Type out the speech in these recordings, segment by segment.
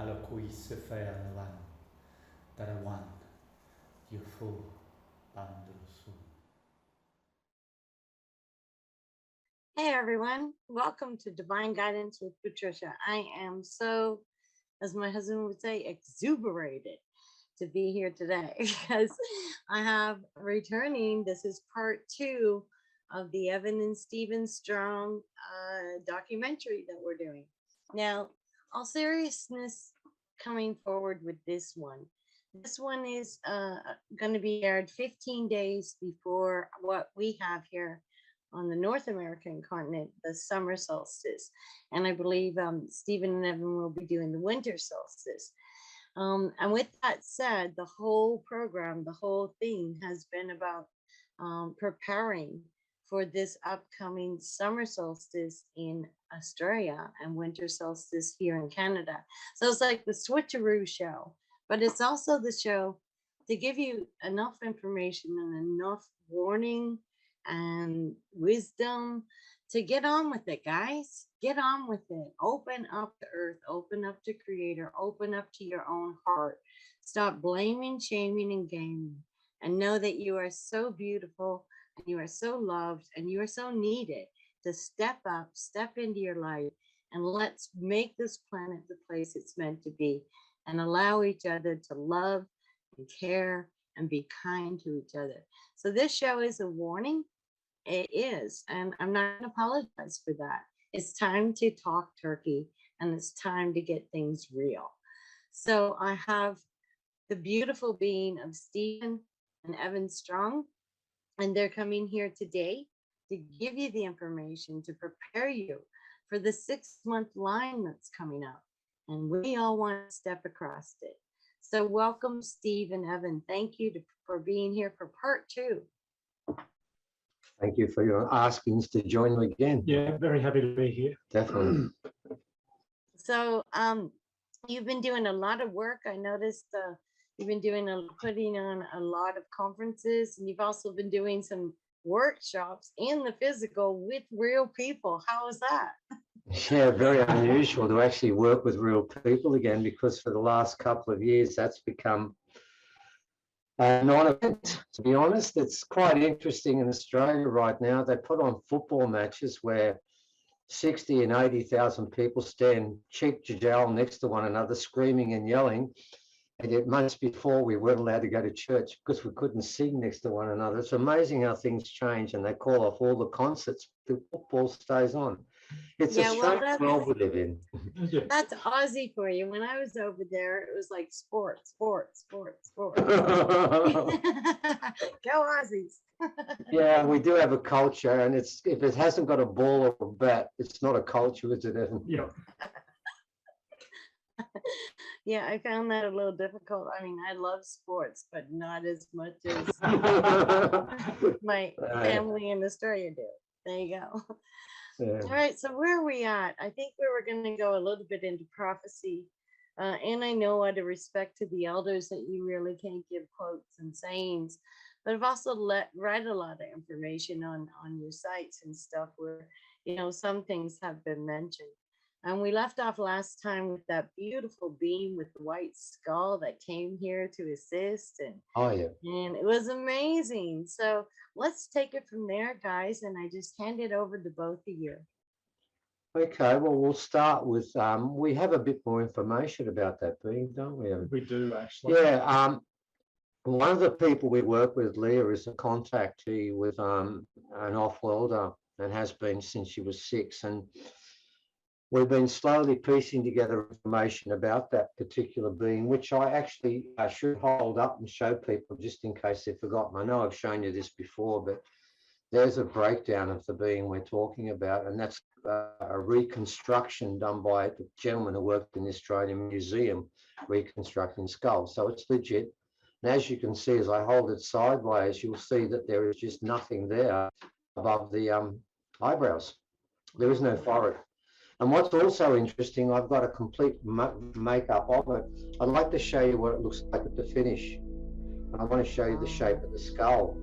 alo cui se fer lavan, tarawan, yufu, bandrusu. Hey everyone, welcome to Divine Guidance with Patricia. I am so, as my husband would say, exuberated to be here today because I have returning. This is part 2 of the Evan and Stephen Strong documentary that we're doing. Now, all seriousness, coming forward with this one. This one is going to be aired 15 days before what we have here on the North American continent, the summer solstice. And I believe Stephen and Evan will be doing the winter solstice. And with that said, the whole program, the whole thing has been about preparing for this upcoming summer solstice in Australia and winter solstice here in Canada. So it's like the switcheroo show, but it's also the show to give you enough information and enough warning and wisdom to get on with it, guys. Get on with it. Open up to earth, open up to creator, open up to your own heart. Stop blaming, shaming, and gaming, and know that you are so beautiful and you are so loved and you are so needed to step up, step into your life, and let's make this planet the place it's meant to be and allow each other to love and care and be kind to each other. So this show is a warning. It is, and I'm not going to apologize for that. It's time to talk turkey, and it's time to get things real. So I have the beautiful being of Stephen and Evan Strong, and they're coming here today to give you the information to prepare you for the 6-month line that's coming up, and we all want to step across it. So welcome, Steve and Evan. Thank you for being here for part 2. Thank you for your askings to join me again. Yeah, very happy to be here. Definitely. So you've been doing a lot of work. I noticed you've been putting on a lot of conferences, and you've also been doing some workshops in the physical with real people. How is that? Yeah, very unusual to actually work with real people again, because for the last couple of years that's become a non-event, to be honest. It's quite interesting in Australia right now. They put on football matches where 60 and 80,000 people stand cheek to jowl next to one another, screaming and yelling. And yet months before, we weren't allowed to go to church because we couldn't sing next to one another. It's amazing how things change, and they call off all the concerts. The football stays on. It's a strange world we live in. That's Aussie for you. When I was over there, it was like sport. Go Aussies. Yeah, we do have a culture, and it's, if it hasn't got a ball or a bat, it's not a culture, is it, Evan? Yeah. Yeah, I found that a little difficult. I mean, I love sports, but not as much as my family in Australia do. There you go. Yeah. All right, so where are we at? I think we were going to go a little bit into prophecy. And I know out of respect to the elders that you really can't give quotes and sayings, but I've also read a lot of information on your sites and stuff where, some things have been mentioned. And we left off last time with that beautiful being with the white skull that came here to assist. And it was amazing. So let's take it from there, guys. And I just hand it over to both of you. Okay, well, we'll start with, we have a bit more information about that being, don't we? We do, actually. Yeah. One of the people we work with, Leah, is a contactee with an off-worlder, and has been since she was 6. And we've been slowly piecing together information about that particular being, which I actually should hold up and show people just in case they've forgotten. I know I've shown you this before, but there's a breakdown of the being we're talking about, and that's a reconstruction done by a gentleman who worked in the Australian Museum reconstructing skulls. So it's legit. And as you can see, as I hold it sideways, you'll see that there is just nothing there above the eyebrows. There is no forehead. And what's also interesting, I've got a complete makeup of it. I'd like to show you what it looks like at the finish. And I want to show you the shape of the skull.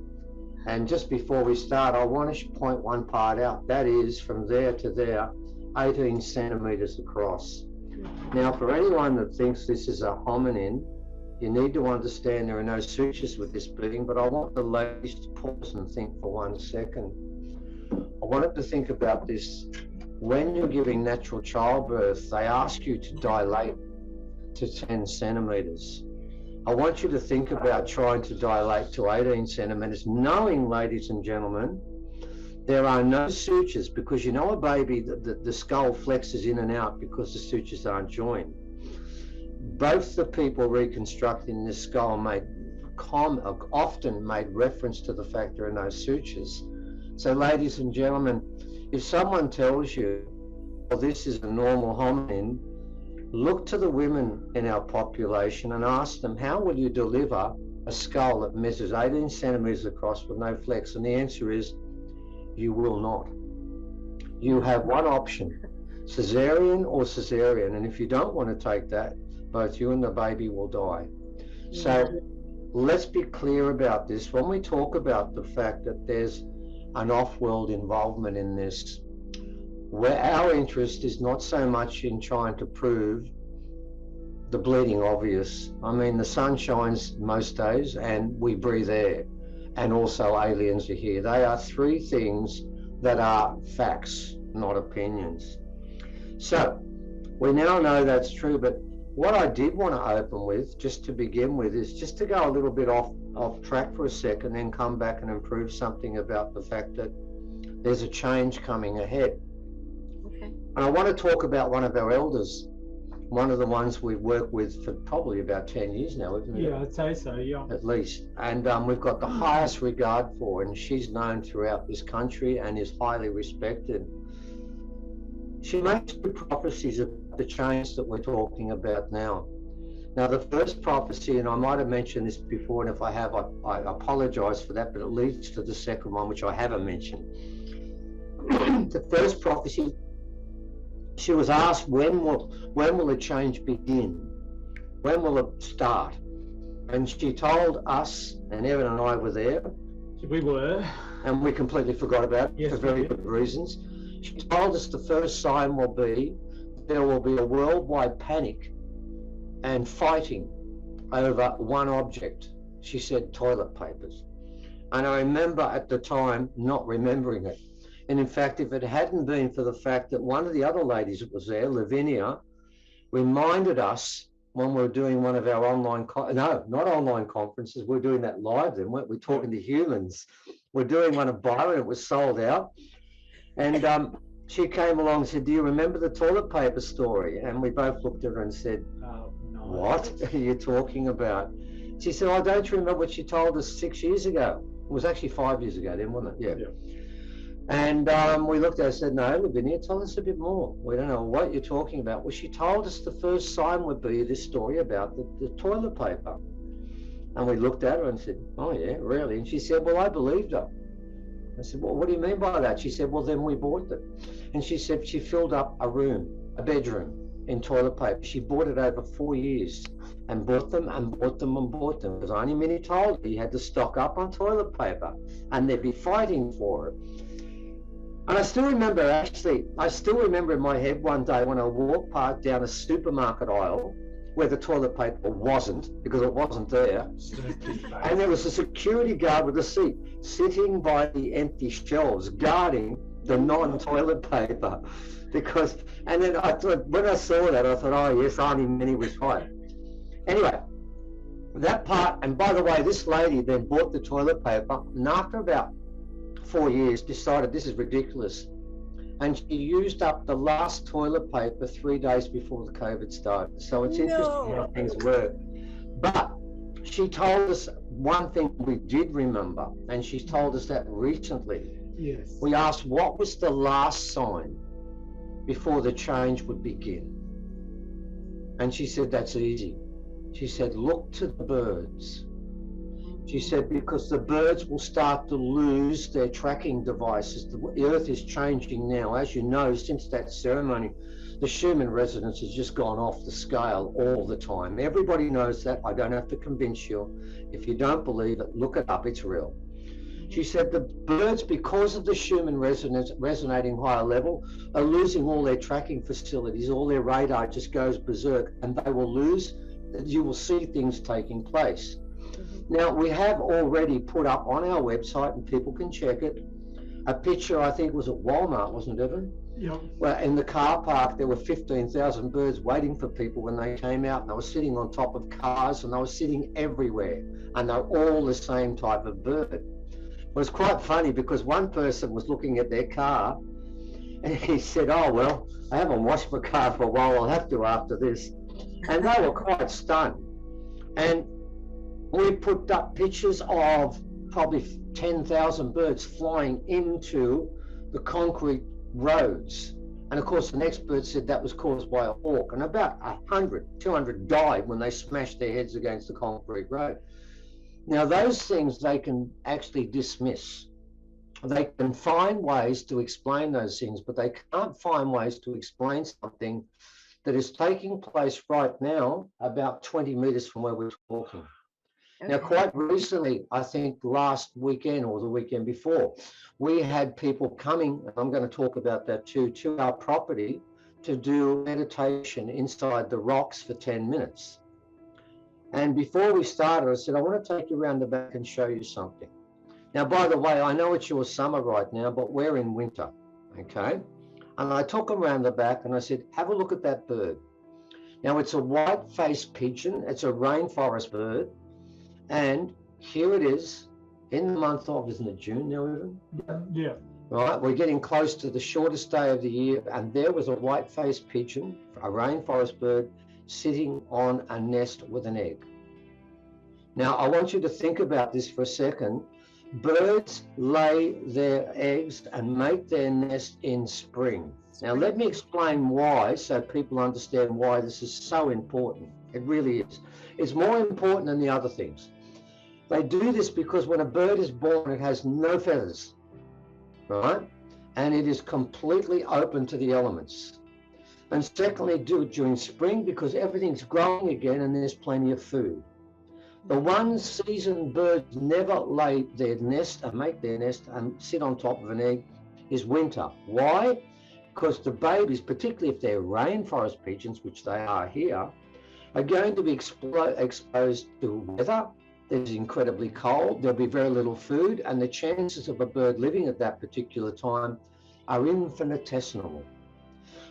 And just before we start, I want to point one part out. That is from there to there, 18 centimeters across. Now, for anyone that thinks this is a hominin, you need to understand there are no sutures with this being, but I want the ladies to pause and think for 1 second. I wanted to think about this. When you're giving natural childbirth, they ask you to dilate to 10 centimeters. I want you to think about trying to dilate to 18 centimeters, knowing, ladies and gentlemen, there are no sutures, because you know a baby, the skull flexes in and out because the sutures aren't joined. Both the people reconstructing this skull often made reference to the fact there are no sutures. So, ladies and gentlemen, if someone tells you, well, this is a normal hominin, look to the women in our population and ask them, how will you deliver a skull that measures 18 centimeters across with no flex? And the answer is, you will not. You have one option, cesarean or cesarean. And if you don't want to take that, both you and the baby will die. So let's be clear about this. When we talk about the fact that there's an off-world involvement in this, where our interest is not so much in trying to prove the bleeding obvious. I mean, the sun shines most days and we breathe air, and also aliens are here. They are three things that are facts, not opinions. So we now know that's true, but what I did want to open with, just to begin with, is just to go a little bit off track for a second, then come back and improve something about the fact that there's a change coming ahead. Okay. And I want to talk about one of our elders, one of the ones we've worked with for probably about 10 years now, isn't it? Yeah, I'd say so, yeah. At least. And we've got the highest regard for her, and she's known throughout this country and is highly respected. She makes two prophecies about the change that we're talking about now. Now, the first prophecy, and I might have mentioned this before, and if I have, I apologize for that, but it leads to the second one, which I haven't mentioned. The first prophecy, she was asked, when will the change begin? When will it start? And she told us, and Evan and I were there. We were. And we completely forgot about it, yes, for very good reasons. She told us the first sign will be there will be a worldwide panic and fighting over one object. She said toilet papers. And I remember at the time not remembering it. And in fact, if it hadn't been for the fact that one of the other ladies that was there, Lavinia, reminded us when we were doing one of our not online conferences, we were doing that live then, weren't we? Talking to humans. We're doing one of Byron, it was sold out. And she came along and said, do you remember the toilet paper story? And we both looked at her and said, No. What are you talking about? She said, I don't remember what she told us 6 years ago. It was actually 5 years ago then, wasn't it? Yeah. And we looked at her and said, no, Lavinia, tell us a bit more. We don't know what you're talking about. Well, she told us the first sign would be this story about the toilet paper. And we looked at her and said, oh yeah, really? And she said, well, I believed her. I said, well, what do you mean by that? She said, well, then we bought them. And she said she filled up a bedroom in toilet paper. She bought it over 4 years and bought them and bought them and bought them. Because only Minnie told her you had to stock up on toilet paper and they'd be fighting for it. And I still remember in my head one day when I walked past down a supermarket aisle where the toilet paper wasn't, because it wasn't there. And there was a security guard with a seat sitting by the empty shelves guarding the non-toilet paper. And then I thought, when I saw that, I thought, oh yes, Auntie Minnie was right. Anyway, that part, and by the way, this lady then bought the toilet paper, and after about 4 years decided this is ridiculous. And she used up the last toilet paper 3 days before the COVID started. So it's interesting how things work. But she told us one thing we did remember, and she's told us that recently. Yes. We asked what was the last sign before the change would begin. And she said, that's easy. She said, look to the birds. She said, because the birds will start to lose their tracking devices. The earth is changing now. As you know, since that ceremony, the Schumann resonance has just gone off the scale all the time. Everybody knows that. I don't have to convince you. If you don't believe it, look it up. It's real. She said the birds, because of the Schumann resonance resonating higher level, are losing all their tracking facilities. All their radar just goes berserk, and they will lose. You will see things taking place. Now, we have already put up on our website, and people can check it, a picture, I think it was at Walmart, wasn't it, Evan? Yep. Well, in the car park, there were 15,000 birds waiting for people when they came out, and they were sitting on top of cars, and they were sitting everywhere, and they're all the same type of bird. It was quite funny because one person was looking at their car, and he said, "Oh, well, I haven't washed my car for a while, I'll have to after this." And they were quite stunned. And we put up pictures of probably 10,000 birds flying into the concrete roads. And of course, the expert said that was caused by a hawk. And about 100, 200 died when they smashed their heads against the concrete road. Now, those things they can actually dismiss. They can find ways to explain those things, but they can't find ways to explain something that is taking place right now about 20 meters from where we're talking. Okay. Now, quite recently, I think last weekend or the weekend before, we had people coming, and I'm going to talk about that too, to our property to do meditation inside the rocks for 10 minutes. And before we started, I said, I want to take you around the back and show you something. Now, by the way, I know it's your summer right now, but we're in winter, okay? And I took them around the back and I said, have a look at that bird. Now, it's a white-faced pigeon. It's a rainforest bird. And here it is in the month of, isn't it June now, even? Yeah. Right, we're getting close to the shortest day of the year, and there was a white-faced pigeon, a rainforest bird, sitting on a nest with an egg. Now, I want you to think about this for a second. Birds lay their eggs and make their nest in spring. Now, let me explain why, so people understand why this is so important. It really is. It's more important than the other things. They do this because when a bird is born, it has no feathers, right? And it is completely open to the elements. And secondly, do it during spring because everything's growing again and there's plenty of food. The one season birds never lay their nest and make their nest and sit on top of an egg is winter. Why? Because the babies, particularly if they're rainforest pigeons, which they are here, are going to be exposed to weather. It's incredibly cold, there'll be very little food, and the chances of a bird living at that particular time are infinitesimal.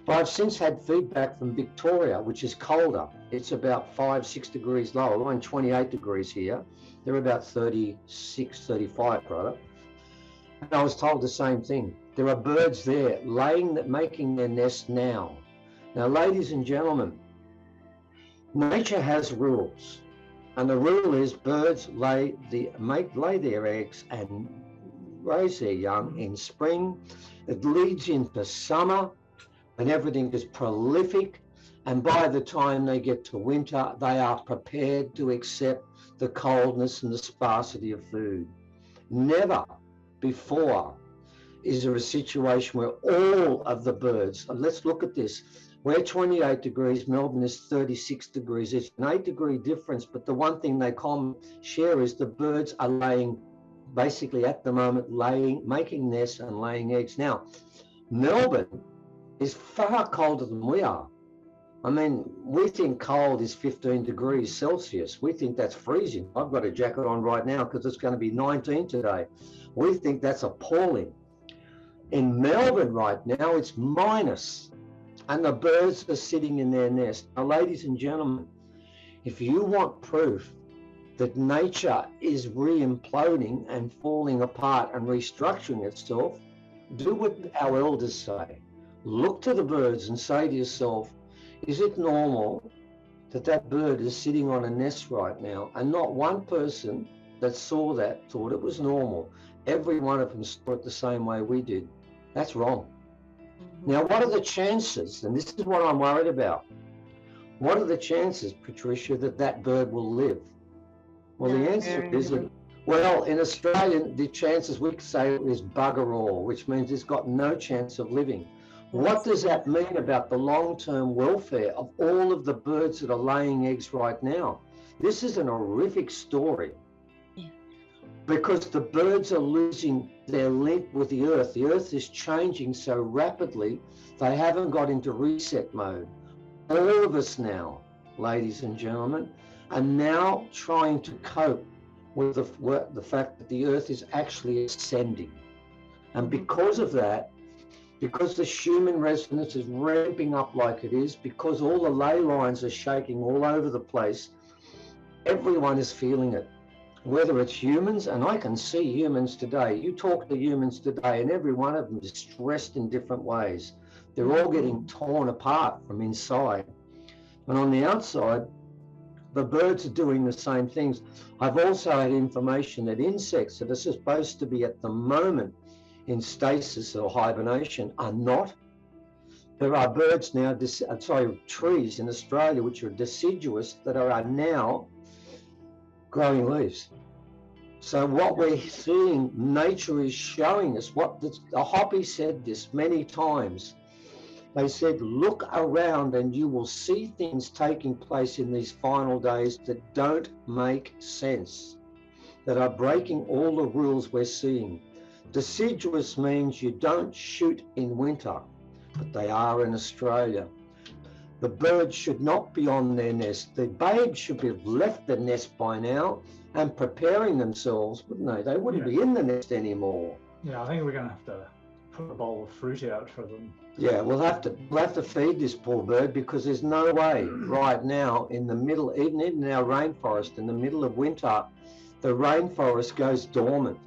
But I've since had feedback from Victoria, which is colder. It's about 5-6 degrees lower. We're on 28 degrees here. They're about 36, 35, rather. And I was told the same thing. There are birds there making their nest now. Now, ladies and gentlemen, nature has rules. And the rule is birds lay their eggs and raise their young in spring. It leads into summer and everything is prolific. And by the time they get to winter, they are prepared to accept the coldness and the sparsity of food. Never before is there a situation where all of the birds, and let's look at this, we're 28 degrees, Melbourne is 36 degrees. It's an 8-degree difference, but the one thing they share is the birds are laying, basically at the moment, making nests and laying eggs. Now, Melbourne is far colder than we are. I mean, we think cold is 15 degrees Celsius. We think that's freezing. I've got a jacket on right now because it's going to be 19 today. We think that's appalling. In Melbourne right now, it's minus. And the birds are sitting in their nest. Now, ladies and gentlemen, if you want proof that nature is re-imploding and falling apart and restructuring itself, do what our elders say. Look to the birds and say to yourself, is it normal that that bird is sitting on a nest right now? And not one person that saw that thought it was normal. Every one of them saw it the same way we did. That's wrong. Now, what are the chances, and this is what I'm worried about, what are the chances, Patricia, that that bird will live? Well, the answer is, well, in Australia, the chances we say is bugger all, which means it's got no chance of living. What does that mean about the long-term welfare of all of the birds that are laying eggs right now? This is an horrific story. because the birds are losing their link with the earth. The earth is changing so rapidly, they haven't got into reset mode. All of us now, ladies and gentlemen, are now trying to cope with the fact that the earth is actually ascending. And because of that, because the human resonance is ramping up like it is, because all the ley lines are shaking all over the place, everyone is feeling it. Whether it's humans, and I can see humans today, you talk to humans today and every one of them is stressed in different ways. They're all getting torn apart from inside. And on the outside, the birds are doing the same things. I've also had information that insects that are supposed to be at the moment in stasis or hibernation are not. There are birds now, trees in Australia which are deciduous that are now growing leaves. So what we're seeing, nature is showing us what the Hopi said this many times. They said, look around and you will see things taking place in these final days that don't make sense, that are breaking all the rules we're seeing. Deciduous means you don't shoot in winter, but they are in Australia. The birds should not be on their nest. The babes should have left the nest by now and preparing themselves, wouldn't they? They wouldn't be in the nest anymore. Yeah, I think we're going to have to put a bowl of fruit out for them. Yeah, we'll have to feed this poor bird, because there's no way right now in the middle, even in our rainforest, in the middle of winter, the rainforest goes dormant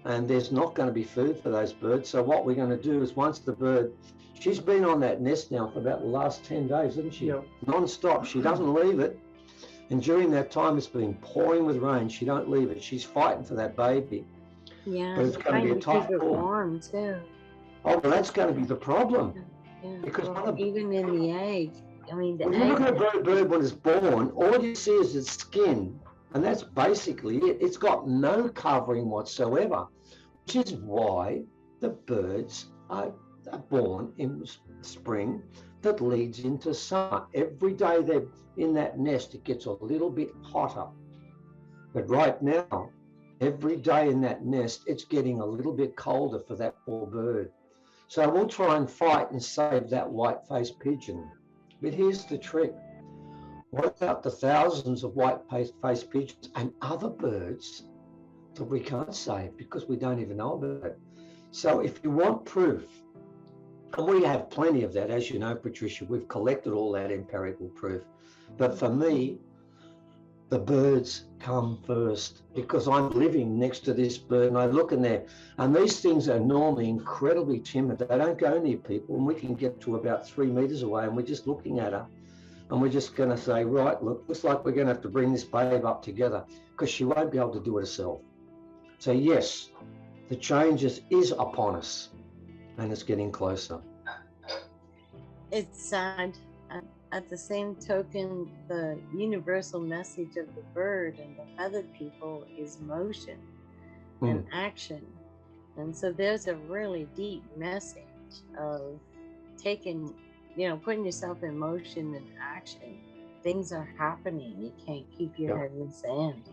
and there's not going to be food for those birds. So what we're going to do is, once the bird, she's been on that nest now for about the last 10 days, hasn't she? Yep. Non-stop. She doesn't leave it. And during that time, it's been pouring with rain. She don't leave it. She's fighting for that baby. Yeah, But it's going to be a tough keep it call. warm too. Oh, well, that's going to be the problem. Yeah, Because well, even in the egg, I mean, the when you look egg. at a bird when it's born, all you see is its skin, and that's basically it. It's got no covering whatsoever, which is why the birds are born in spring that leads into summer. Every day they're in that nest, it gets a little bit hotter. But right now, every day in that nest, it's getting a little bit colder for that poor bird. So we'll try and fight and save that white-faced pigeon. But here's the trick. What about the thousands of white-faced pigeons and other birds that we can't save because we don't even know about it? So if you want proof, and we have plenty of that, as you know, Patricia, we've collected all that empirical proof. But for me, the birds come first, because I'm living next to this bird and I look in there, and these things are normally incredibly timid. They don't go near people, and we can get to about 3 meters away and we're just looking at her and we're just going to say, right, look, looks like we're going to have to bring this babe up together, because she won't be able to do it herself. So yes, the changes is upon us and it's getting closer. It's sad. At the same token, the universal message of the bird and the feathered people is motion and action. And so there's a really deep message of taking, putting yourself in motion and action. Things are happening. You can't keep your head in the sand.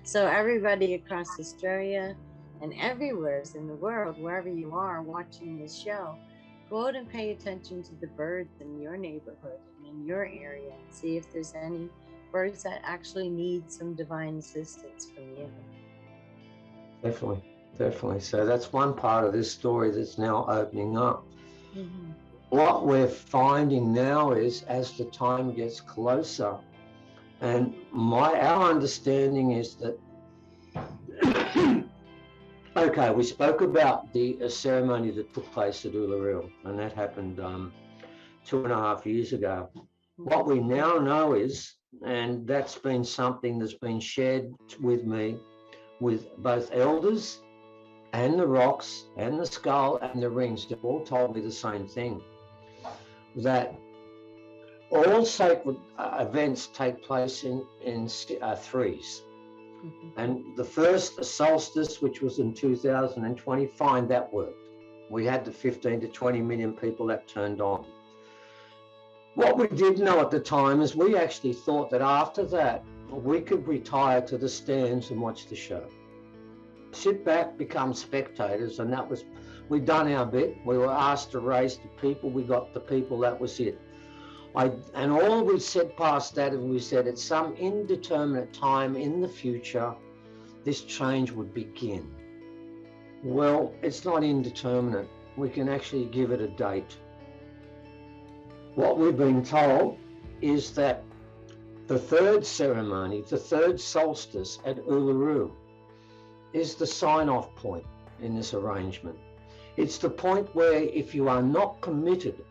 So everybody across Australia and everywhere in the world, wherever you are watching this show, go out and pay attention to the birds in your neighborhood and in your area, and see if there's any birds that actually need some divine assistance from you. Definitely. So that's one part of this story that's now opening up. Mm-hmm. What we're finding now is, as the time gets closer, and our understanding is that okay, we spoke about the ceremony that took place at Uluru, and that happened 2.5 years ago. What we now know is, and that's been something that's been shared with me, with both elders and the rocks and the skull and the rings, they've all told me the same thing, that all sacred events take place in threes. And the first solstice, which was in 2020, fine, that worked. We had the 15 to 20 million people that turned on. What we didn't know at the time is we actually thought that after that, we could retire to the stands and watch the show. sit back, become spectators, and that was, we'd done our bit. We were asked to raise the people. We got the people. That was it. And all we said past that, and we said at some indeterminate time in the future, this change would begin. Well, it's not indeterminate. We can actually give it a date. What we've been told is that the third ceremony, the third solstice at Uluru, is the sign-off point in this arrangement. It's the point where if you are not committed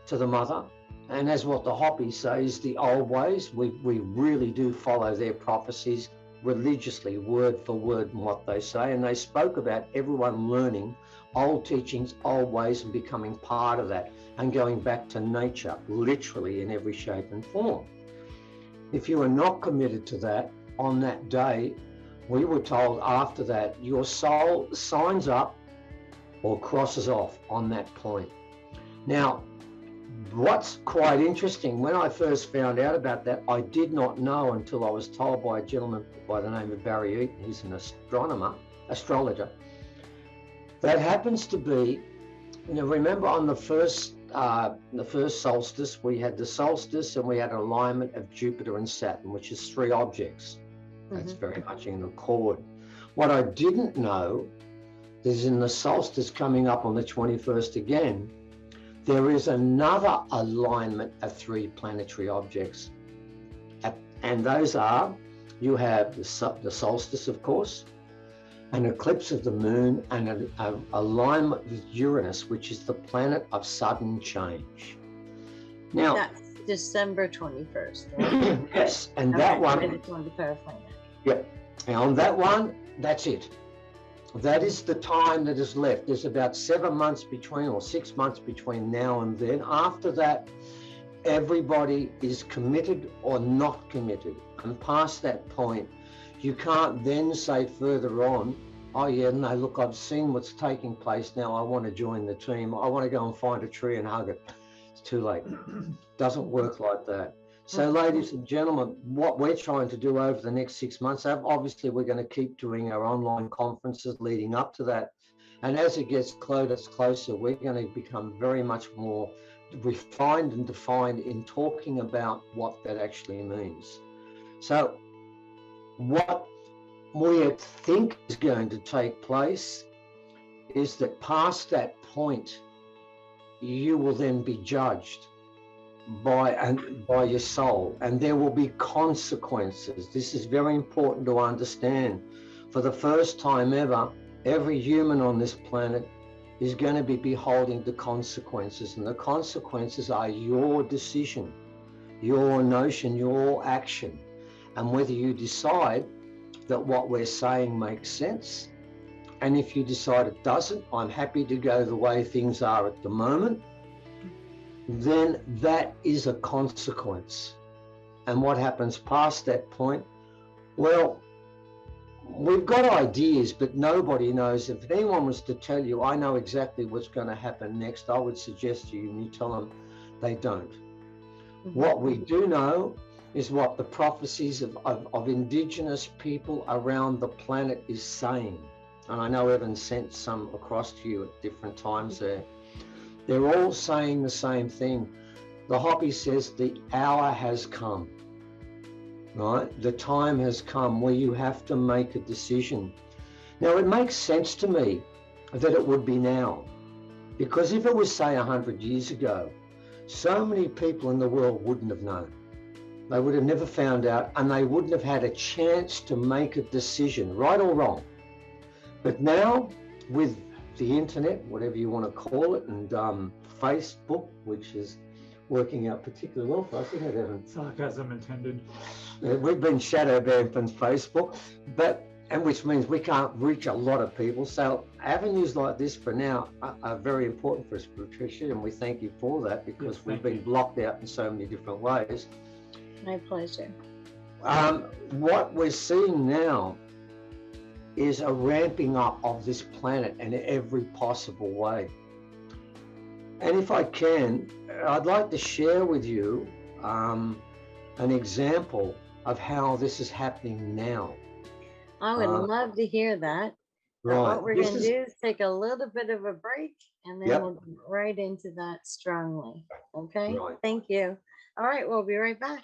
to the mother, and as what the Hopi says, the old ways, we really do follow their prophecies religiously, word for word, in what they say. And they spoke about everyone learning old teachings, old ways, and becoming part of that, and going back to nature, literally in every shape and form. If you are not committed to that on that day, we were told after that, your soul signs up or crosses off on that point. Now, what's quite interesting, when I first found out about that, I did not know until I was told by a gentleman by the name of Barry Eaton, he's an astrologer. That happens to be, remember on the first solstice, we had the solstice and we had an alignment of Jupiter and Saturn, which is 3 objects. That's very much in accord. What I didn't know is in the solstice coming up on the 21st again, there is another alignment of 3 planetary objects. And those are, you have the solstice, of course, an eclipse of the moon, and an alignment with Uranus, which is the planet of sudden change. Now, that's December 21st, right? yes, and that one, yep, and on that one, that's it. That is the time that is left. There's about 7 months between, or 6 months between now and then. After that, everybody is committed or not committed. And past that point, you can't then say further on, oh yeah, no, look, I've seen what's taking place now. I want to join the team. I want to go and find a tree and hug it. It's too late. Doesn't work like that. So ladies and gentlemen, what we're trying to do over the next 6 months, obviously we're going to keep doing our online conferences leading up to that. And as it gets closer, we're going to become very much more refined and defined in talking about what that actually means. So what we think is going to take place is that past that point, you will then be judged by your soul, and there will be consequences. This is very important to understand. For the first time ever, every human on this planet is going to be beholding the consequences, and the consequences are your decision, your notion, your action, and whether you decide that what we're saying makes sense. And if you decide it doesn't, I'm happy to go the way things are at the moment, then that is a consequence. And what happens past that point? Well, we've got ideas, but nobody knows. If anyone was to tell you, I know exactly what's going to happen next, I would suggest to you, and you tell them they don't. What we do know is what the prophecies of indigenous people around the planet is saying. And I know Evan sent some across to you at different times there. They're all saying the same thing. The Hopi says the hour has come, right? The time has come where you have to make a decision. Now, it makes sense to me that it would be now, because if it was, say, 100 years ago, so many people in the world wouldn't have known. They would have never found out, and they wouldn't have had a chance to make a decision, right or wrong. But now, with the internet, whatever you want to call it, and Facebook, which is working out particularly well for us, isn't it, Evan? Sarcasm intended. We've been shadow banned from Facebook, and which means we can't reach a lot of people. So avenues like this for now are very important for us, Patricia, and we thank you for that, because Yes, we've been blocked out in so many different ways. My pleasure. What we're seeing now is a ramping up of this planet in every possible way. And if I can, I'd like to share with you an example of how this is happening now. I would love to hear that. So Right. what we're This going to is do is take a little bit of a break and then Yep. we'll go right into that strongly. Okay. Right. Thank you. All right. We'll be right back.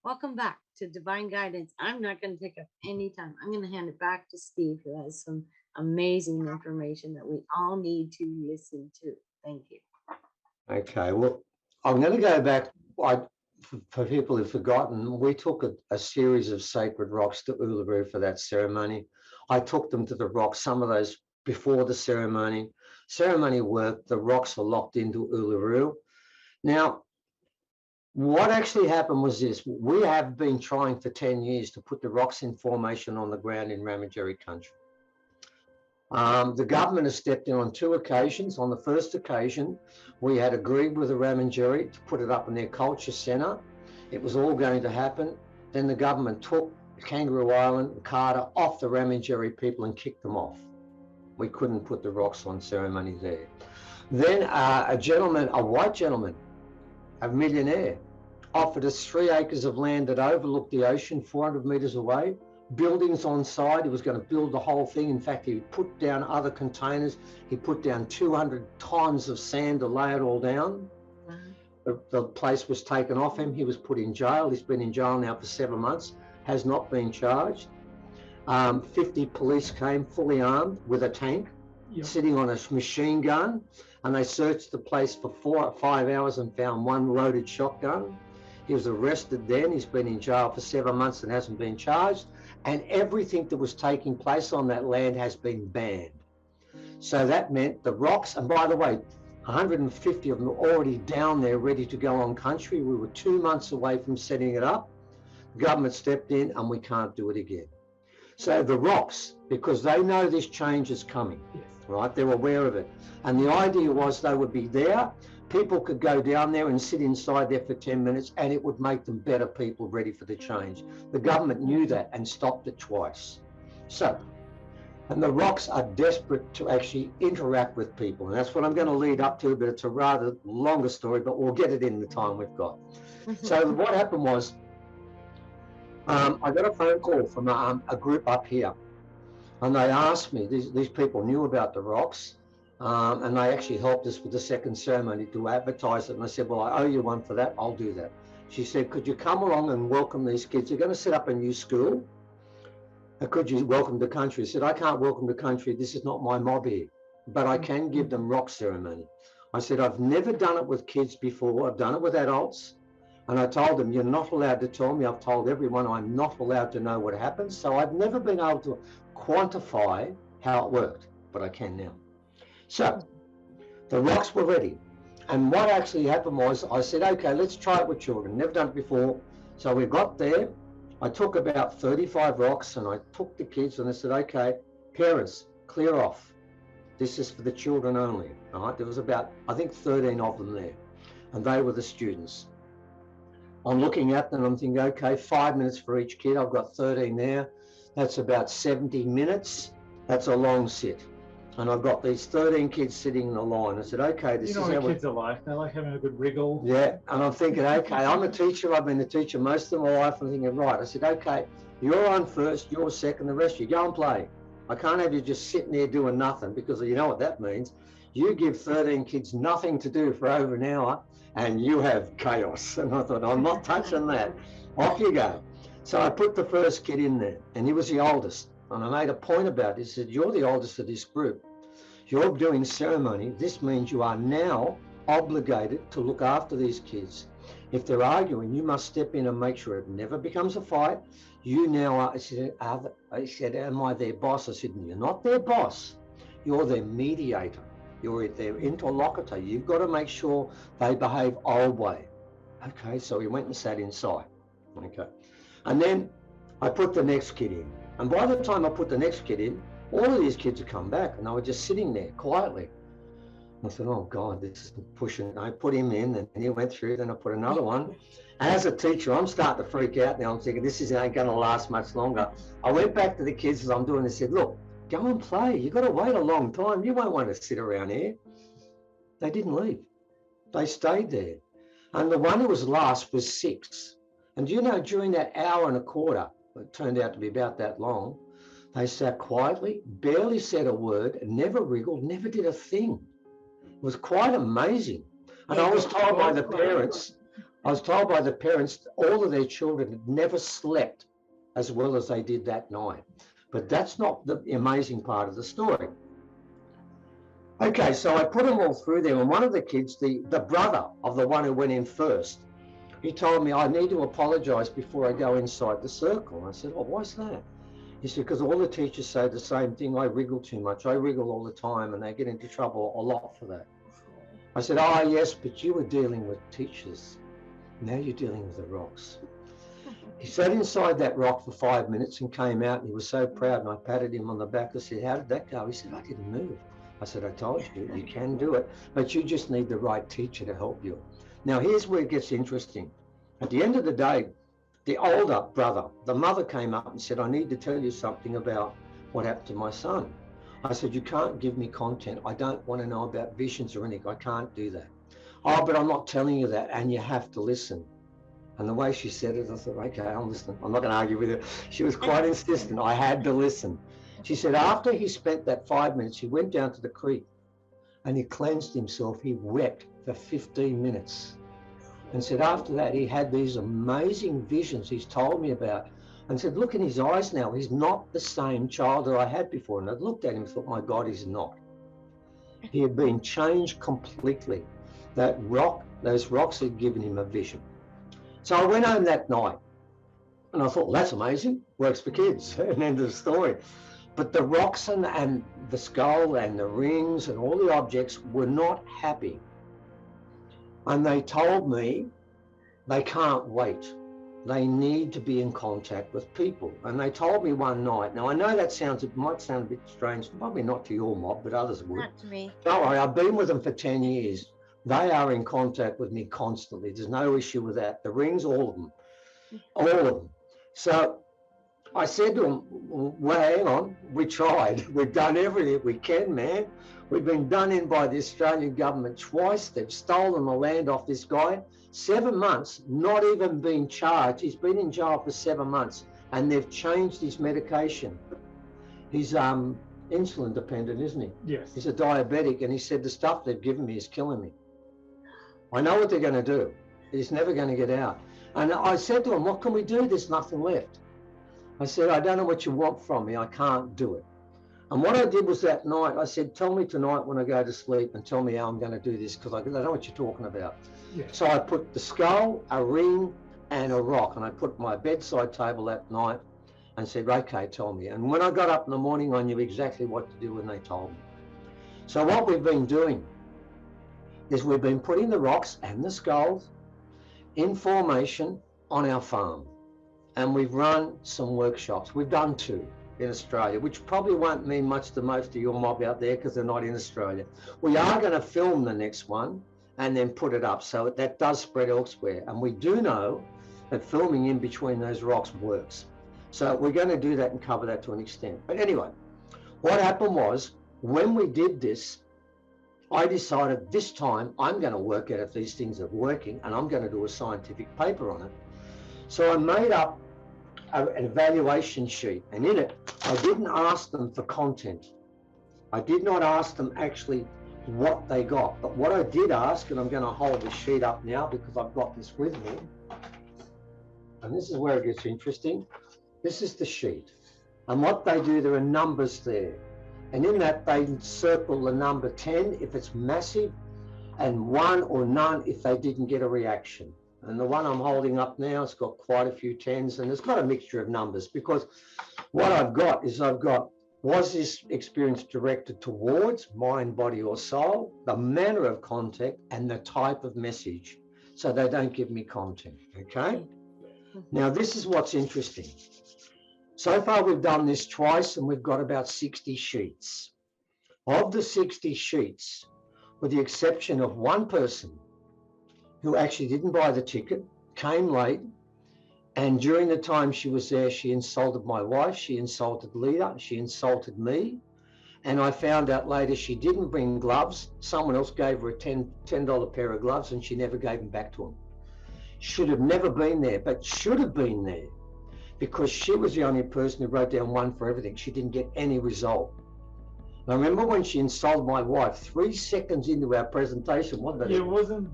Welcome back to Divine Guidance. I'm not going to take up any time. I'm going to hand it back to Steve, who has some amazing information that we all need to listen to. Thank you. Okay. Well, I'm going to go back. For people who've forgotten, we took a series of sacred rocks to Uluru for that ceremony. I took them to the rocks, some of those before the ceremony. Ceremony worked, the rocks were locked into Uluru. Now, what actually happened was this: we have been trying for 10 years to put the rocks in formation on the ground in Ramajeri country. The government has stepped in on 2 occasions. On the first occasion, we had agreed with the Ramajeri to put it up in their culture centre. It was all going to happen. Then the government took Kangaroo Island and Carter off the Ramajeri people and kicked them off. We couldn't put the rocks on ceremony there. Then a gentleman, a white gentleman, a millionaire, offered us 3 acres of land that overlooked the ocean 400 metres away, buildings on site. He was going to build the whole thing. In fact, he put down other containers. He put down 200 tons of sand to lay it all down. The place was taken off him. He was put in jail. He's been in jail now for 7 months, has not been charged. 50 police came fully armed with a tank, sitting on a machine gun, and they searched the place for 4 or 5 hours and found 1 loaded shotgun. He was arrested then. He's been in jail for 7 months and hasn't been charged. And everything that was taking place on that land has been banned. So that meant the rocks, and by the way, 150 of them are already down there ready to go on country. We were 2 months away from setting it up. The government stepped in and we can't do it again. So the rocks, because they know this change is coming, Yes. right? They're aware of it. And the idea was they would be there. People could go down there and sit inside there for 10 minutes and it would make them better people ready for the change. The government knew that and stopped it twice. So, and the rocks are desperate to actually interact with people. And that's what I'm going to lead up to, but it's a rather longer story, but we'll get it in the time we've got. So what happened was, I got a phone call from a group up here. And they asked me, these people knew about the rocks, and they actually helped us with the second ceremony to advertise it. And I said, well, I owe you one for that. I'll do that. She said, could you come along and welcome these kids? You're going to set up a new school. Could you welcome the country? I said, I can't welcome the country. This is not my mob here, but I can give them rock ceremony. I said, I've never done it with kids before. I've done it with adults. And I told them, you're not allowed to tell me. I've told everyone I'm not allowed to know what happens. So I've never been able to quantify how it worked, but I can now. So the rocks were ready. And what actually happened was I said, okay, let's try it with children. Never done it before. So we got there. I took about 35 rocks and I took the kids and I said, okay, parents, clear off. This is for the children only. All right? There was about, I think, 13 of them there. And they were the students. I'm looking at them and I'm thinking, okay, 5 minutes for each kid. I've got 13 there. That's about 70 minutes. That's a long sit. And I've got these 13 kids sitting in a line. I said, okay, this is how what kids are like. They like having a good wriggle. Yeah, and I'm thinking, okay, I'm a teacher. I've been a teacher most of my life. I'm thinking, right. I said, okay, you're on first, you're second, the rest of you go and play. I can't have you just sitting there doing nothing, because you know what that means. You give 13 kids nothing to do for over an hour and you have chaos. And I thought, I'm not touching that. Off you go. So I put the first kid in there, and he was the oldest. And I made a point about it. He said, you're the oldest of this group. You're doing ceremony. This means you are now obligated to look after these kids. If they're arguing, you must step in and make sure it never becomes a fight. You now are, I said, am I their boss? I said, you're not their boss. You're their mediator. You're their interlocutor. You've got to make sure they behave old way. Okay, so he went and sat inside. Okay. And then I put the next kid in. And by the time I put the next kid in, all of these kids had come back and they were just sitting there quietly. I said, oh God, this is pushing. I put him in and he went through, then I put another one. As a teacher, I'm starting to freak out now. I'm thinking, this ain't going to last much longer. I went back to the kids as I'm doing this, said, look, go and play. You've got to wait a long time. You won't want to sit around here. They didn't leave. They stayed there. And the one who was last was 6. And you know, during that hour and a quarter, it turned out to be about that long, they sat quietly, barely said a word, never wriggled, never did a thing. It was quite amazing. And I was told by the parents, all of their children had never slept as well as they did that night. But that's not the amazing part of the story. Okay, so I put them all through there, and one of the kids, the brother of the one who went in first, he told me, I need to apologize before I go inside the circle. And I said, oh, why's that? He said, because all the teachers say the same thing. I wriggle too much. I wriggle all the time, and they get into trouble a lot for that. I said, oh, yes, but you were dealing with teachers. Now you're dealing with the rocks. He sat inside that rock for 5 minutes and came out, and he was so proud, and I patted him on the back. I said, how did that go? He said, I didn't move. I said, I told you, you can do it, but you just need the right teacher to help you. Now, here's where it gets interesting. At the end of the day, the older brother, the mother came up and said, I need to tell you something about what happened to my son. I said, you can't give me content. I don't want to know about visions or anything. I can't do that. Oh, but I'm not telling you that, and you have to listen. And the way she said it, I thought, okay, I'm listening. I'm not going to argue with her. She was quite insistent. I had to listen. She said, after he spent that 5 minutes, he went down to the creek and he cleansed himself. He wept for 15 minutes. And said after that, he had these amazing visions he's told me about. And said, look in his eyes now. He's not the same child that I had before. And I looked at him and thought, my God, he's not. He had been changed completely. That rock, those rocks had given him a vision. So I went home that night and I thought, well, that's amazing. Works for kids. And end of the story. But the rocks and the skull and the rings and all the objects were not happy. And they told me they can't wait. they need to be in contact with people. And they told me one night, now I know that might sound a bit strange, probably not to your mob, but others would. Not to me. Don't worry, I've been with them for 10 years. They are in contact with me constantly. There's no issue with that. The rings, all of them. All of them. So I said to them, well, hang on, we tried. We've done everything we can, man. We've been done in by the Australian government twice. They've stolen the land off this guy. 7 months, not even being charged. He's been in jail for 7 months, and they've changed his medication. He's insulin dependent, isn't he? Yes. He's a diabetic, and he said the stuff they've given me is killing me. I know what they're going to do. He's never going to get out. And I said to him, what can we do? There's nothing left. I said, I don't know what you want from me. I can't do it. And what I did was that night, I said, tell me tonight when I go to sleep and tell me how I'm going to do this, because I know what you're talking about. Yes. So I put the skull, a ring, and a rock, and I put my bedside table that night and said, okay, tell me. And when I got up in the morning, I knew exactly what to do when they told me. So what we've been doing is we've been putting the rocks and the skulls in formation on our farm. And we've run some workshops. We've done 2 in Australia, which probably won't mean much to most of your mob out there because they're not in Australia. We are going to film the next one and then put it up so that does spread elsewhere. And we do know that filming in between those rocks works. So we're going to do that and cover that to an extent. But anyway, what happened was when we did this, I decided this time I'm going to work out if these things are working, and I'm going to do a scientific paper on it. So I made up an evaluation sheet, and in it, I didn't ask them for content. I did not ask them actually what they got, but what I did ask, and I'm going to hold the sheet up now because I've got this with me, and this is where it gets interesting. This is the sheet, and what they do, there are numbers there, and in that they circle the number 10 if it's massive, and 1 or none if they didn't get a reaction. And the one I'm holding up now, it's got quite a few 10s, and it's got a mixture of numbers, because what I've got is was this experience directed towards mind, body, or soul, the manner of contact, and the type of message. So they don't give me content, okay? Now, this is what's interesting. So far, we've done this twice, and we've got about 60 sheets. Of the 60 sheets, with the exception of one person who actually didn't buy the ticket, came late, and during the time she was there, she insulted my wife, she insulted Leah, she insulted me, and I found out later she didn't bring gloves. Someone else gave her a $10 pair of gloves, and she never gave them back to him. Should have never been there, but should have been there, because she was the only person who wrote down 1 for everything. She didn't get any result. I remember when she insulted my wife, 3 seconds into our presentation, wasn't it? It wasn't.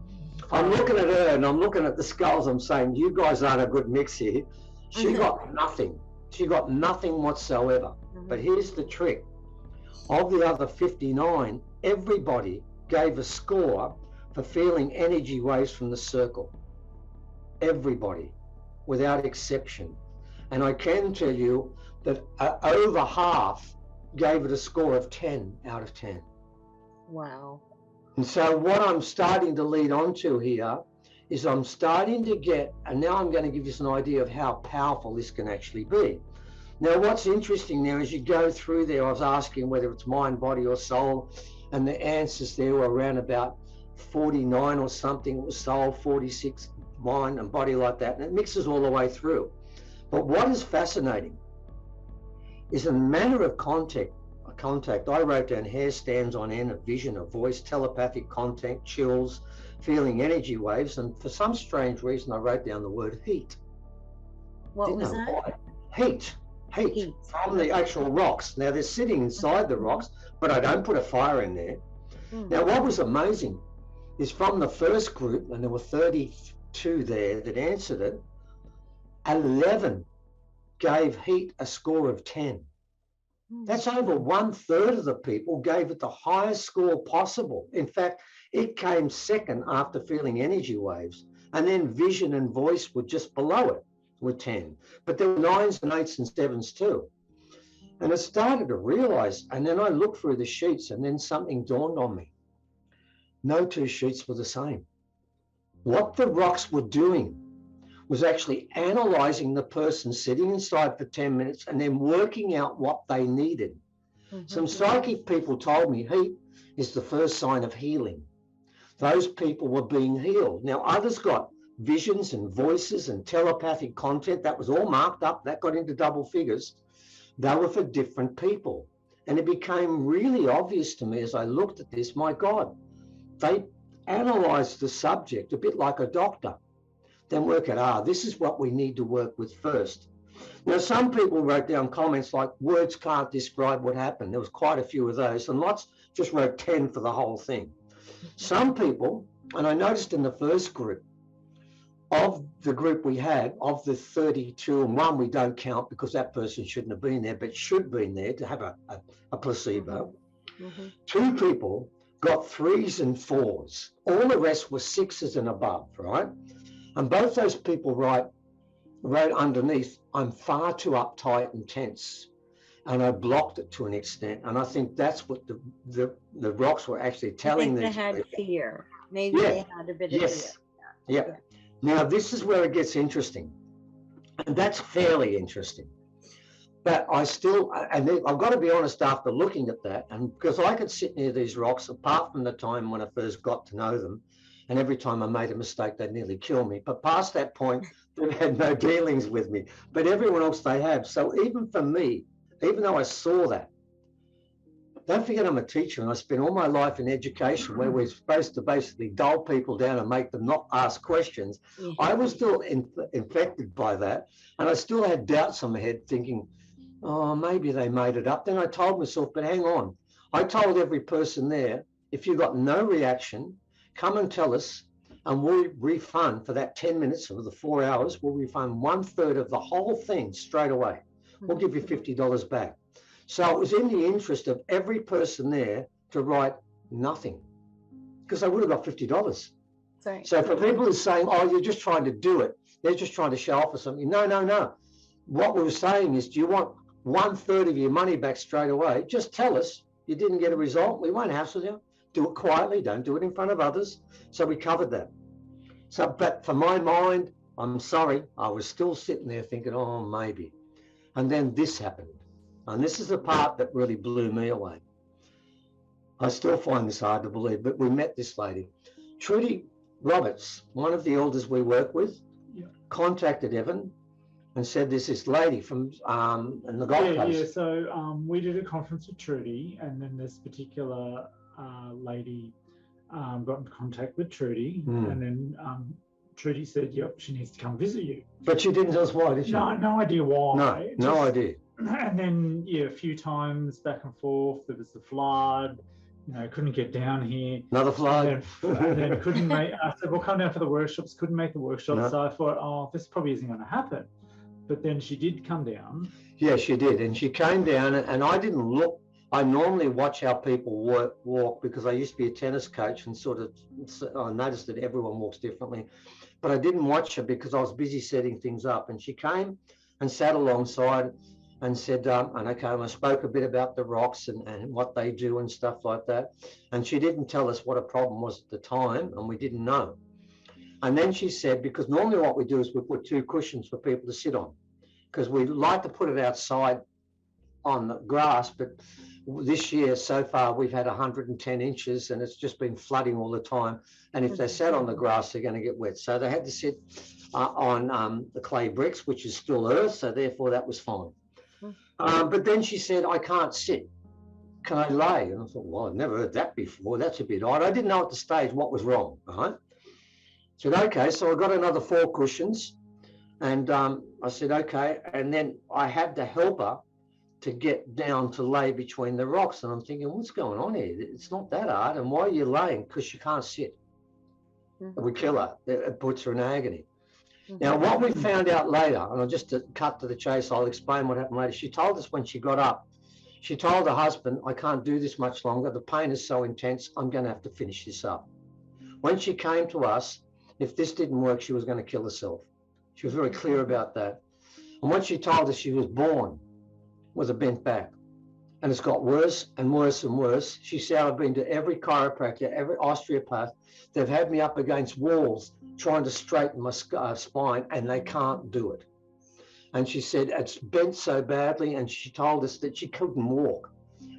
I'm looking at her and I'm looking at the skulls. I'm saying, you guys aren't a good mix here. She got nothing. She got nothing whatsoever. But here's the trick. Of the other 59, everybody gave a score for feeling energy waves from the circle. Everybody, without exception. And I can tell you that over half gave it a score of 10 out of 10. Wow. And so what I'm starting to lead on to here is I'm starting to get, and now I'm going to give you an idea of how powerful this can actually be. Now, what's interesting there as you go through there, I was asking whether it's mind, body, or soul, and the answers there were around about 49 or something. It was soul, 46 mind and body, like that, and it mixes all the way through. But what is fascinating is a manner of contact. I wrote down hair stands on end, a vision, a voice, telepathic contact, chills, feeling energy waves, and for some strange reason I wrote down the word heat. What was that? Why. Heat from the actual rocks. Now they're sitting inside the rocks, but I don't put a fire in there. Now what was amazing is from the first group, and there were 32 there that answered it, 11 gave heat a score of 10. That's over 1/3 of the people gave it the highest score possible. In fact, it came second after feeling energy waves, and then vision and voice were just below it with 10. But there were 9s and 8s and 7s too. And I started to realize, and then I looked through the sheets, and then something dawned on me. No 2 sheets were the same. What the rocks were doing was actually analyzing the person, sitting inside for 10 minutes and then working out what they needed. Some psychic people told me heat is the first sign of healing. Those people were being healed. Now, others got visions and voices and telepathic content. That was all marked up. That got into double figures. They were for different people. And it became really obvious to me as I looked at this, my God, they analyzed the subject a bit like a doctor. Then work out, this is what we need to work with first. Now, some people wrote down comments like, words can't describe what happened. There was quite a few of those, and lots just wrote 10 for the whole thing. Some people, and I noticed in the first group, of the group we had, of the 32, and one we don't count because that person shouldn't have been there, but should have been there to have a placebo. 2 people got 3s and 4s. All the rest were 6s and above, right? And both those people wrote underneath, I'm far too uptight and tense. And I blocked it to an extent. And I think that's what the rocks were actually telling they these had people. fear. Maybe they had a bit of fear. Yeah. Now, this is where it gets interesting. And that's fairly interesting. But I still, and I've got to be honest, after looking at that, and because I could sit near these rocks, apart from the time when I first got to know them, and every time I made a mistake, they'd nearly kill me. But past that point, they've had no dealings with me. But everyone else they have. So even for me, even though I saw that, don't forget I'm a teacher and I spent all my life in education where we're supposed to basically dull people down and make them not ask questions. I was still infected by that. And I still had doubts on my head thinking, oh, maybe they made it up. Then I told myself, but hang on. I told every person there, if you got no reaction, come and tell us, and we'll refund for that 10 minutes of the 4 hours. We'll refund 1/3 of the whole thing straight away. We'll give you $50 back. So it was in the interest of every person there to write nothing, because they would have got $50. Sorry. So for people who are saying, oh, you're just trying to do it, they're just trying to show off or something. No. What we were saying is, do you want 1/3 of your money back straight away? Just tell us you didn't get a result. We won't hassle you. Do it quietly, don't do it in front of others. So we covered that. So, but for my mind, I'm sorry, I was still sitting there thinking, oh, maybe. And then this happened. And this is the part that really blew me away. I still find this hard to believe, but we met this lady. Trudy Roberts, one of the elders we work with, contacted Evan and said there's this lady from in the Gold Coast. Yeah, so we did a conference with Trudy, and then this particular lady got in contact with Trudy, and then Trudy said, yep, she needs to come visit you. But she didn't tell us why, did she? No idea why. No idea. And then, a few times back and forth, there was the flood, couldn't get down here. Another flood. And then couldn't make, I said, well, come down for the workshops, couldn't make the workshops. No. So I thought, oh, this probably isn't going to happen. But then she did come down. Yeah, she did. And she came down, and I didn't look. I normally watch how people walk because I used to be a tennis coach, and sort of I noticed that everyone walks differently. But I didn't watch her because I was busy setting things up. And she came and sat alongside and said, and I spoke a bit about the rocks and what they do and stuff like that. And she didn't tell us what a problem was at the time, and we didn't know. And then she said, because normally what we do is we put 2 cushions for people to sit on, because we like to put it outside on the grass, but this year so far we've had 110 inches and it's just been flooding all the time, and if they sat on the grass they're going to get wet, so they had to sit on the clay bricks, which is still earth, so therefore that was fine. But then she said, I can't sit, can I lay? And I thought, well, I've never heard that before, that's a bit odd. I didn't know at the stage what was wrong, right? I said, okay, so I got another 4 cushions, and I said, okay, and then I had to help her to get down to lay between the rocks. And I'm thinking, what's going on here? It's not that hard. And why are you laying? Because she can't sit. We kill her. It puts her in agony. Now, what we found out later, and I'll just cut to the chase, I'll explain what happened later. She told us when she got up, she told her husband, I can't do this much longer. The pain is so intense, I'm going to have to finish this up. When she came to us, if this didn't work, she was going to kill herself. She was very clear about that. And when she told us she was born with a bent back, and it's got worse and worse and worse. She said, I've been to every chiropractor, every osteopath. They've had me up against walls trying to straighten my spine, and they can't do it. And she said, it's bent so badly, and she told us that she couldn't walk.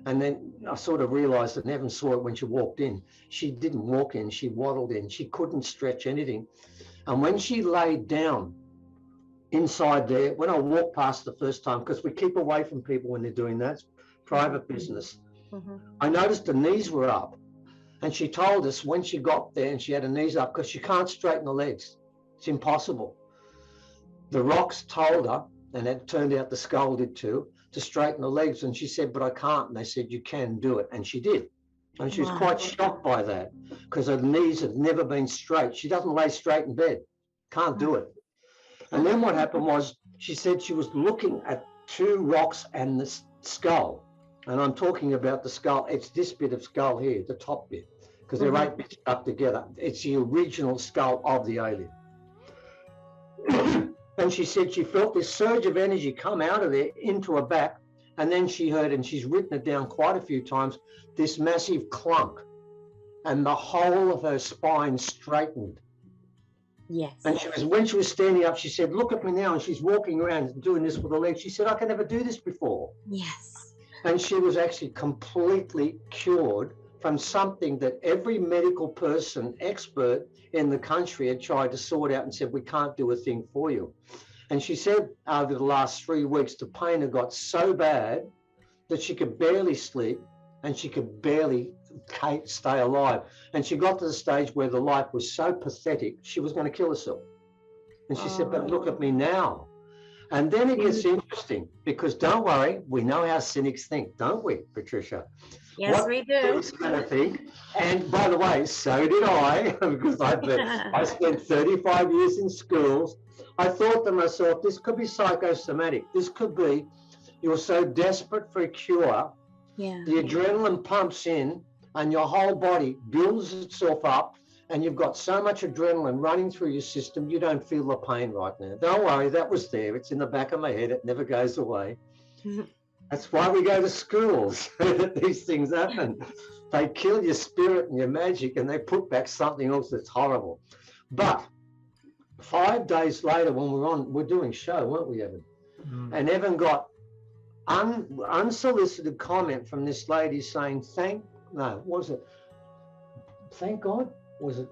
And then I sort of realized that Nevin saw it when she walked in. She didn't walk in, she waddled in. She couldn't stretch anything. And when she laid down inside there, when I walked past the first time, because we keep away from people when they're doing that, it's private business, I noticed the knees were up. And she told us when she got there and she had her knees up, because she can't straighten the legs. It's impossible. The rocks told her, and it turned out the skull did too, to straighten the legs. And she said, but I can't. And they said, you can do it. And she did. And she was quite shocked by that, because her knees had never been straight. She doesn't lay straight in bed. Can't do it. And then what happened was, she said she was looking at two rocks and the skull. And I'm talking about the skull. It's this bit of skull here, the top bit, because they're 8 bits stuck together. It's the original skull of the alien. And she said she felt this surge of energy come out of there into her back. And then she heard, and she's written it down quite a few times, this massive clunk. And the whole of her spine straightened. Yes. And when she was standing up, she said, look at me now. And she's walking around and doing this with her legs. She said, I can never do this before. Yes. And she was actually completely cured from something that every medical person, expert in the country, had tried to sort out and said, we can't do a thing for you. And she said over the last 3 weeks, the pain had got so bad that she could barely sleep and she could barely stay alive. And she got to the stage where the life was so pathetic, she was going to kill herself. And she said, but look at me now. And then it gets interesting, because don't worry, we know how cynics think, don't we, Patricia? Yes, what we do. Going to think. And by the way, so did I, because I spent 35 years in schools. I thought to myself, this could be psychosomatic. This could be you're so desperate for a cure, the adrenaline pumps in and your whole body builds itself up, and you've got so much adrenaline running through your system, you don't feel the pain right now. Don't worry, that was there. It's in the back of my head. It never goes away. That's why we go to schools. These things happen. They kill your spirit and your magic, and they put back something else that's horrible. But 5 days later, when we're doing show, weren't we, Evan? And Evan got unsolicited comment from this lady saying, thank God? Was it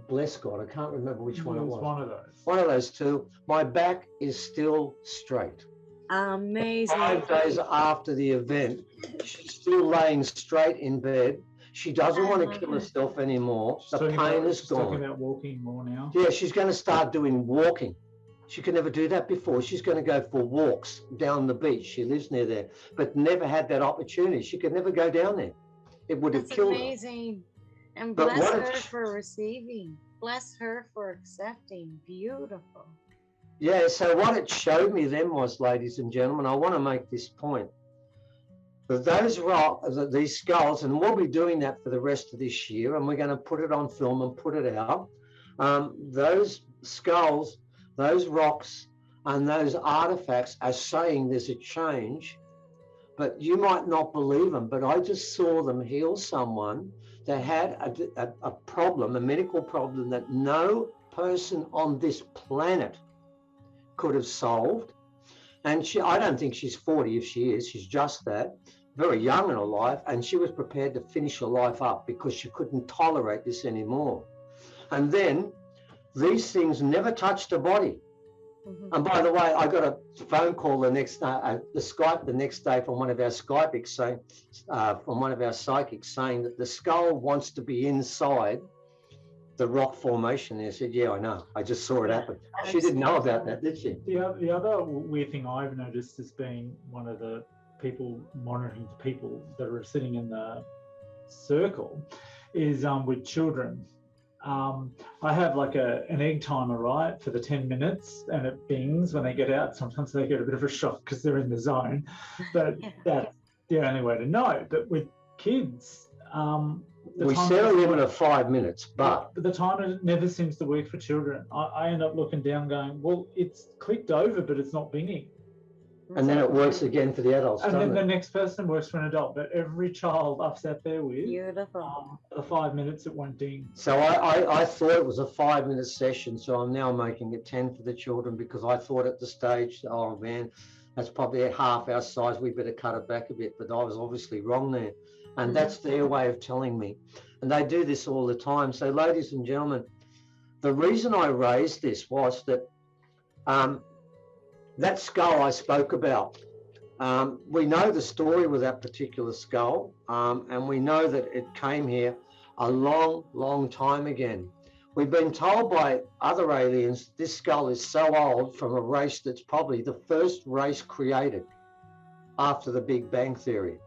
bless God? I can't remember which one it was. One of those. One of those two. My back is still straight. Amazing. 5 days after the event, she's still laying straight in bed. She doesn't want to kill herself anymore. The pain is gone. Talking about walking more now. Yeah, she's going to start doing walking. She could never do that before. She's going to go for walks down the beach. She lives near there, but never had that opportunity. She could never go down there. It would have killed her. That's amazing. And bless her for receiving. Bless her for accepting. Beautiful. Yeah, so what it showed me then was, ladies and gentlemen, I want to make this point. That these skulls, and we'll be doing that for the rest of this year, and we're going to put it on film and put it out. Those skulls, those rocks, and those artifacts are saying there's a change, but you might not believe them, but I just saw them heal someone that had a problem, a medical problem that no person on this planet could have solved. And I don't think she's 40. If she is, she's just that, very young in her life, and she was prepared to finish her life up because she couldn't tolerate this anymore. And then these things never touched her body. And by the way, I got a phone call the next day, Skype the next day from one of our psychics saying that the skull wants to be inside the rock formation. And I said, yeah, I know. I just saw it happen. She didn't know about that, did she? The other weird thing I've noticed as being one of the people monitoring the people that are sitting in the circle is with children. I have like an egg timer, right, for the 10 minutes, and it bings when they get out. Sometimes they get a bit of a shock because they're in the zone, but that's the only way to know. But with kids, we set a limit of 5 minutes, but the timer never seems to work for children. I end up looking down going, well, it's clicked over, but it's not binging. And then it works again for the adults, And then doesn't the it? next person works for an adult, but every child I've sat there with, Beautiful. the 5 minutes it won't ding. So I thought it was a 5-minute session, so I'm now making it 10 for the children, because I thought at the stage, oh man, that's probably half our size, we better cut it back a bit, but I was obviously wrong there. And that's their way of telling me. And they do this all the time. So ladies and gentlemen, the reason I raised this was that that skull I spoke about, we know the story with that particular skull, and we know that it came here a long, long time again. We've been told by other aliens this skull is so old, from a race that's probably the first race created after the Big Bang Theory.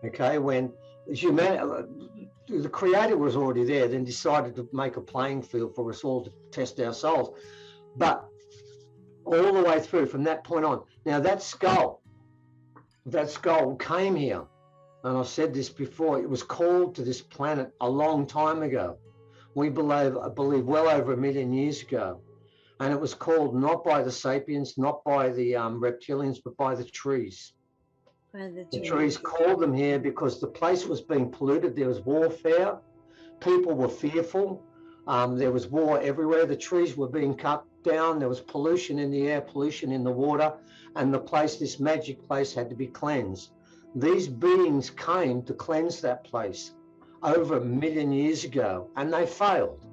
Okay, when humanity, the creator was already there, then decided to make a playing field for us all to test our souls. But all the way through from that point on, now that skull came here, and I've said this before, it was called to this planet a long time ago. We believe well over 1 million years ago. And it was called not by the sapiens, not by the reptilians, but by the trees. The trees called them here because the place was being polluted. There was warfare. People were fearful. There was war everywhere. The trees were being cut down. There was pollution in the air, pollution in the water. And the place, this magic place, had to be cleansed. These beings came to cleanse that place over 1 million years ago, and they failed.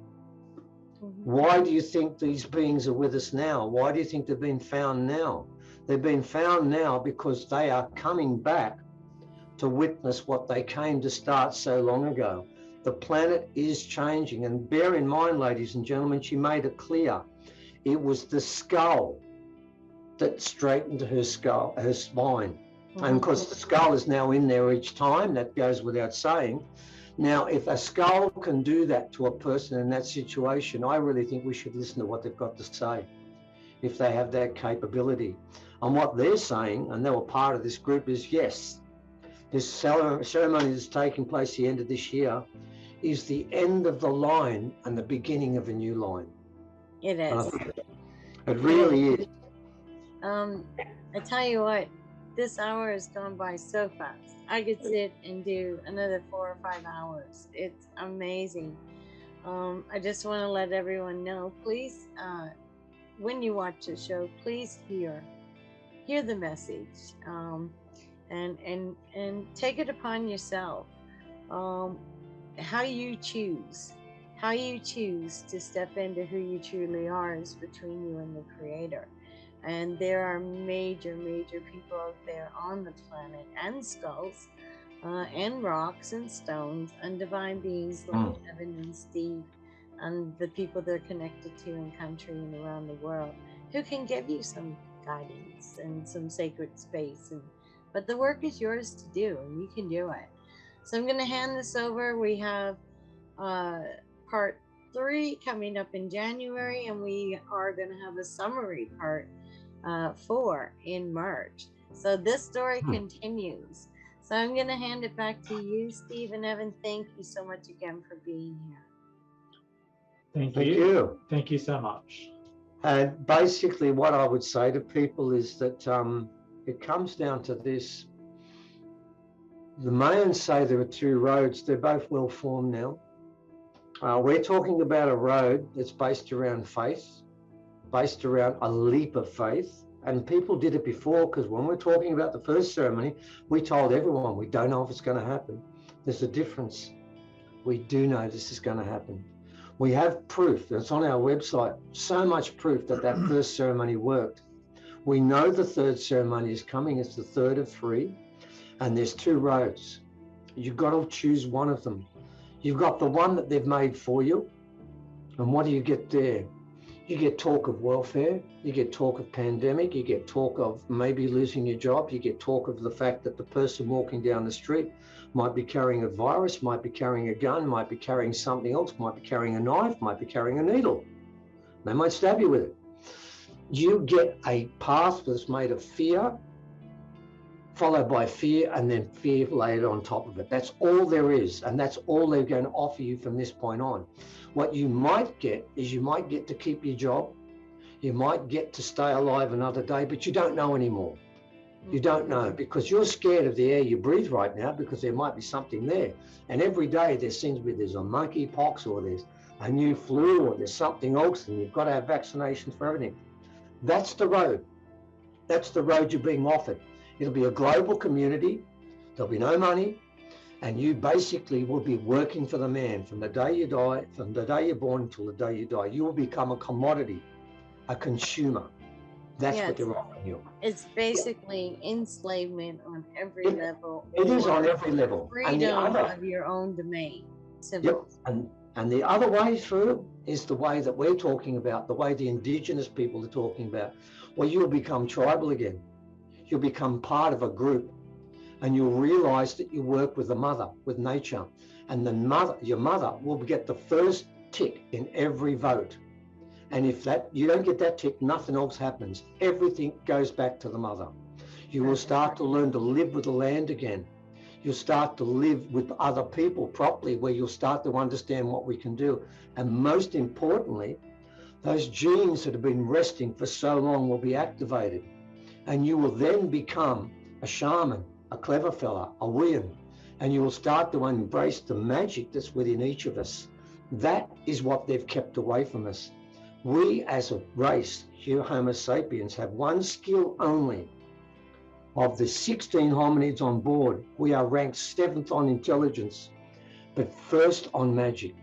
Why do you think these beings are with us now? Why do you think they've been found now? They've been found now because they are coming back to witness what they came to start so long ago. The planet is changing, and bear in mind, ladies and gentlemen, she made it clear. It was the skull that straightened her skull, her spine. And of course, the skull is now in there each time. That goes without saying. Now, if a skull can do that to a person in that situation, I really think we should listen to what they've got to say, if they have that capability. And what they're saying, and they were part of this group, is yes, this ceremony that's taking place the end of this year is the end of the line and the beginning of a new line. It is. It really is. I tell you what, this hour has gone by so fast. I could sit and do another 4 or 5 hours. It's amazing. I just want to let everyone know, please, when you watch the show, please hear the message, and take it upon yourself. How you choose to step into who you truly are is between you and the Creator. And there are major people out there on the planet, and skulls, and rocks and stones, and divine beings like Evan and Steve, and the people they're connected to in country and around the world, who can give you some guidance and some sacred space. But the work is yours to do, and you can do it. So I'm going to hand this over. We have part 3 coming up in January, and we are going to have a summary part 4 in March. So this story continues. So I'm going to hand it back to you, Steve and Evan. Thank you so much again for being here. Thank Thank you. Thank you so much. And basically what I would say to people is that it comes down to this. The Mayans say there are 2 roads. They're both well formed now. We're talking about a road that's based around faith, based around a leap of faith. And people did it before, because when we're talking about the first ceremony, we told everyone we don't know if it's going to happen. There's a difference. We do know this is going to happen. We have proof. It's on our website. So much proof that that first ceremony worked. We know the third ceremony is coming. It's the third of 3. And there's 2 roads. You've got to choose one of them. You've got the one that they've made for you. And what do you get there? You get talk of welfare. You get talk of pandemic. You get talk of maybe losing your job. You get talk of the fact that the person walking down the street might be carrying a virus, might be carrying a gun, might be carrying something else, might be carrying a knife, might be carrying a needle. They might stab you with it. You get a path that's made of fear, followed by fear, and then fear laid on top of it. That's all there is, and that's all they're going to offer you from this point on. What you might get is you might get to keep your job. You might get to stay alive another day, but you don't know anymore. You don't know because you're scared of the air you breathe right now because there might be something there. And every day there seems to be there's a monkeypox or there's a new flu or there's something else and you've got to have vaccinations for everything. That's the road. That's the road you're being offered. It'll be a global community. There'll be no money. And you basically will be working for the man from the day you die, from the day you're born until the day you die. You will become a commodity, a consumer. That's what they're offering you. It's basically enslavement on every level. It is on every level. Freedom of your own domain. Yep. And the other way through is the way that we're talking about, the way the indigenous people are talking about, where you'll become tribal again. You'll become part of a group. And you'll realize that you work with the mother, with nature. And the mother, your mother will get the first tick in every vote. And if that you don't get that tick, nothing else happens. Everything goes back to the mother. You will start to learn to live with the land again. You'll start to live with other people properly, where you'll start to understand what we can do. And most importantly, those genes that have been resting for so long will be activated. And you will then become a shaman, a clever fella, a William, and you will start to embrace the magic that's within each of us. That is what they've kept away from us. We as a race, Homo sapiens, have one skill only. Of the 16 hominids on board, we are ranked 7th on intelligence, but 1st on magic.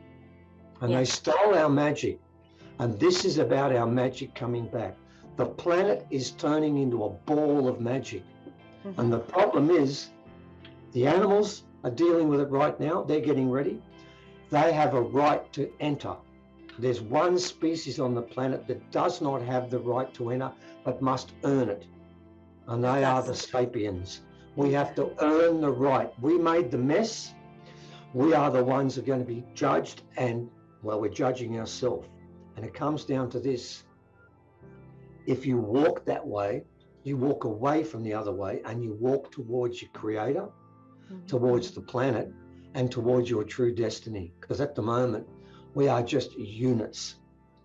And they stole our magic. And this is about our magic coming back. The planet is turning into a ball of magic. And the problem is, the animals are dealing with it right now. They're getting ready. They have a right to enter. There's one species on the planet that does not have the right to enter, but must earn it. And they are the sapiens. We have to earn the right. We made the mess. We are the ones that are going to be judged, and, well, we're judging ourselves. And it comes down to this. If you walk that way, you walk away from the other way and you walk towards your creator, towards the planet, and towards your true destiny. Because at the moment, we are just units,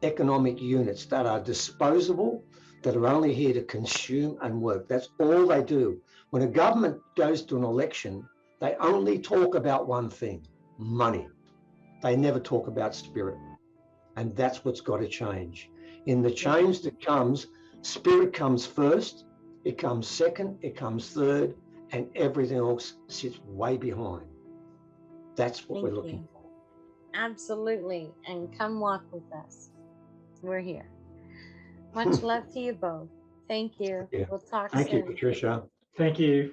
economic units that are disposable, that are only here to consume and work. That's all they do. When a government goes to an election, they only talk about one thing, money. They never talk about spirit. And that's what's got to change. In the change that comes, spirit comes first, it comes second, it comes third, and everything else sits way behind. That's what we're looking for. Absolutely. And come walk with us. We're here. Much love to you both. Thank you. Yeah. We'll talk soon. Thank you, Patricia. Thank you.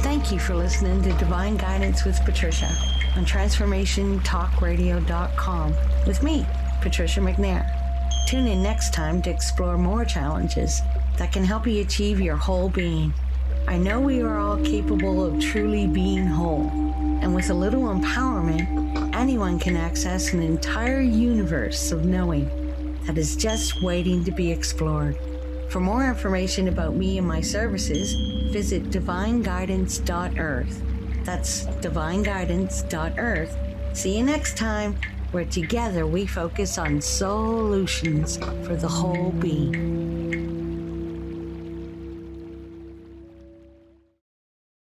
Thank you for listening to Divine Guidance with Patricia on TransformationTalkRadio.com with me, Patricia McNair. Tune in next time to explore more challenges that can help you achieve your whole being. I know we are all capable of truly being whole, and with a little empowerment, anyone can access an entire universe of knowing that is just waiting to be explored. For more information about me and my services, visit divineguidance.earth. That's divineguidance.earth. See you next time, where together we focus on SOULutions for the whole being.